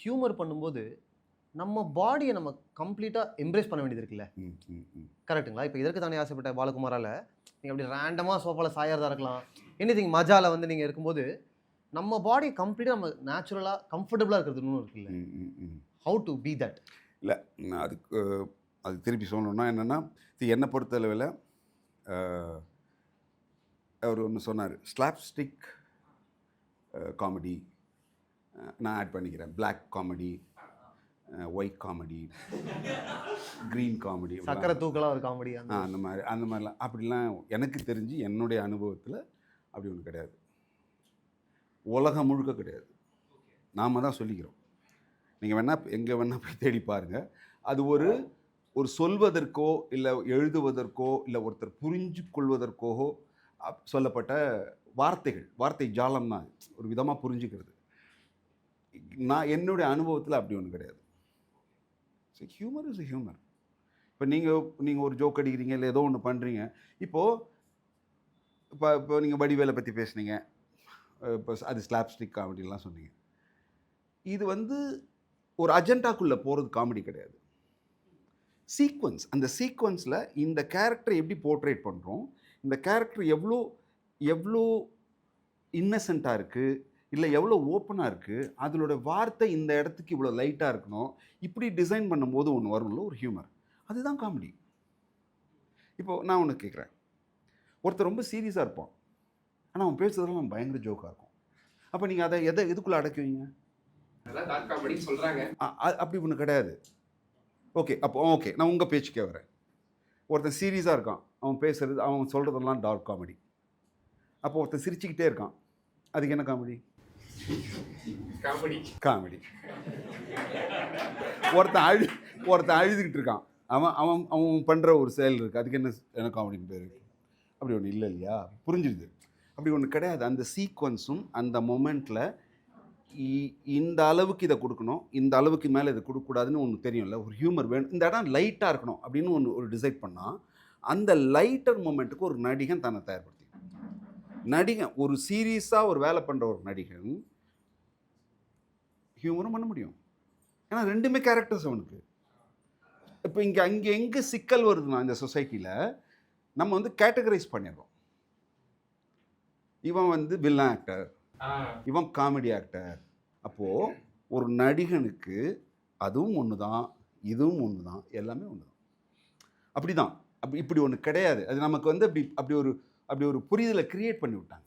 Humour பண்ணும்போது நம்ம பாடியை நம்ம கம்ப்ளீட்டாக எம்ப்ரேஸ் பண்ண வேண்டியது இருக்குல்ல. கரெக்ட்டுங்களா? இப்போ இதற்கு தானே ஆசைப்பட்ட பாலகுமாரால நீங்கள் அப்படி ரேண்டமாக சோஃபாவில் சாயறதா இருக்கலாம். எனிதிங் மஜால வந்து நீங்கள் இருக்கும்போது நம்ம பாடி கம்ப்ளீட்டாக நம்ம நேச்சுரலாக கம்ஃபர்டபுளாக இருக்கிறது இன்னும் இருக்குல்ல. How to be that? இல்லை, நான் அது திருப்பி சொல்லணும்னா என்னென்னா, என்னை பொறுத்தளவில் அவர் ஒன்று சொன்னார், ஸ்லாப்ஸ்டிக் காமெடி நான் ஆட் பண்ணிக்கிறேன், black comedy, white comedy, green comedy, சக்கரை தூக்கலாக ஒரு காமெடி அந்த மாதிரிலாம் அப்படிலாம் எனக்கு தெரிஞ்சு என்னுடைய அனுபவத்தில் அப்படி ஒன்று கிடையாது. உலகம் முழுக்க கிடையாது. நாம் தான் சொல்லிக்கிறோம். நீங்கள் வேணால் எங்கே வேணால் போய் தேடி பாருங்கள். அது ஒரு சொல்வதற்கோ இல்லை எழுதுவதற்கோ இல்லை ஒருத்தர் புரிஞ்சு கொள்வதற்கோ சொல்லப்பட்ட வார்த்தை ஜாலம் தான். ஒரு விதமாக புரிஞ்சுக்கிறது. என்னுடைய அனுபவத்தில் அப்படி ஒன்று கிடையாது. Humour is humour. இப்போ நீங்கள் ஒரு ஜோக் அடிக்கிறீங்க, இல்லை ஏதோ ஒன்று பண்ணுறீங்க. இப்போ நீங்கள் வடிவேலை பற்றி பேசுனீங்க, இப்போ அது ஸ்லாப்ஸ்டிக் காமெடிலாம் சொன்னீங்க. இது ஒரு அஜெண்டாக்குள்ளே போகிறது காமெடி கிடையாது. சீக்வன்ஸ், அந்த சீக்வன்ஸில் இந்த கேரக்டரை எப்படி போர்ட்ரேட் பண்ணுறோம், இந்த கேரக்டர் எவ்வளோ இன்னசென்ட்டாக இருக்குது, இல்லை எவ்வளோ ஓப்பனாக இருக்குது, அதனோட வார்த்தை இந்த இடத்துக்கு இவ்வளோ லைட்டாக இருக்கணும், இப்படி டிசைன் பண்ணும்போது ஒன்று வரும்ல ஒரு ஹியூமர். அதுதான் காமெடி. இப்போது நான் ஒன்று கேட்குறேன், ஒருத்தர் ரொம்ப சீரியஸாக இருப்பான், ஆனால் அவன் பேசுறதெல்லாம் பயங்கர ஜோக்காக இருக்கும். அப்போ நீங்கள் அதை எதுக்குள்ளே அடக்குவீங்க? அப்படி ஒன்று கிடையாது. ஓகே நான் உங்கள் பேச்சுக்கே வரேன். ஒருத்தன் சீரியஸாக இருக்கான், அவன் பேசுறது, அவன் சொல்கிறதெல்லாம் டார்க் காமெடி. அப்போ ஒருத்தன் சிரிச்சுக்கிட்டே இருக்கான், அதுக்கு என்ன காமெடி? காமெடி. ஒருத்தன் அழுதுகிட்டு இருக்கான், அவன் பண்ணுற ஒரு செயல் இருக்குது, அதுக்கு என்ன காமெடின்னு பேர்? அப்படி ஒன்று இல்லை இல்லையா? புரிஞ்சிடுது. அப்படி ஒன்று கிடையாது. அந்த சீக்வன்ஸும் அந்த மொமெண்ட்டில் இந்த அளவுக்கு இதை கொடுக்கணும், இந்த அளவுக்கு மேலே இதை கொடுக்கக்கூடாதுன்னு ஒன்று தெரியும்ல. ஒரு ஹியூமர் வேணும், இந்த இடம் லைட்டாக இருக்கணும் அப்படின்னு ஒரு டிசைட் பண்ணால், அந்த லைட்டர் மொமெண்ட்டுக்கு ஒரு நடிகன் தன்னை தயார்படுத்தி, ஒரு சீரியஸாக ஒரு வேலை பண்ணுற ஒரு நடிகன் ஹியூமரும் பண்ண முடியும். ஏன்னா ரெண்டுமே கேரக்டர்ஸ் அவனுக்கு. இப்போ அங்கே எங்கே சிக்கல் வருதுன்னா, இந்த சொசைட்டியில் நம்ம கேட்டகரைஸ் பண்ணிடுறோம். இவன் வில்லன் ஆக்டர், இவன் காமெடி ஆக்டர். அப்போது ஒரு நடிகனுக்கு அதுவும் ஒன்று தான், இதுவும் ஒன்று தான், எல்லாமே ஒன்று தான். அப்படி தான். இப்படி ஒன்று கிடையாது. அது நமக்கு அப்படி ஒரு புரிதலை கிரியேட் பண்ணி விட்டாங்க.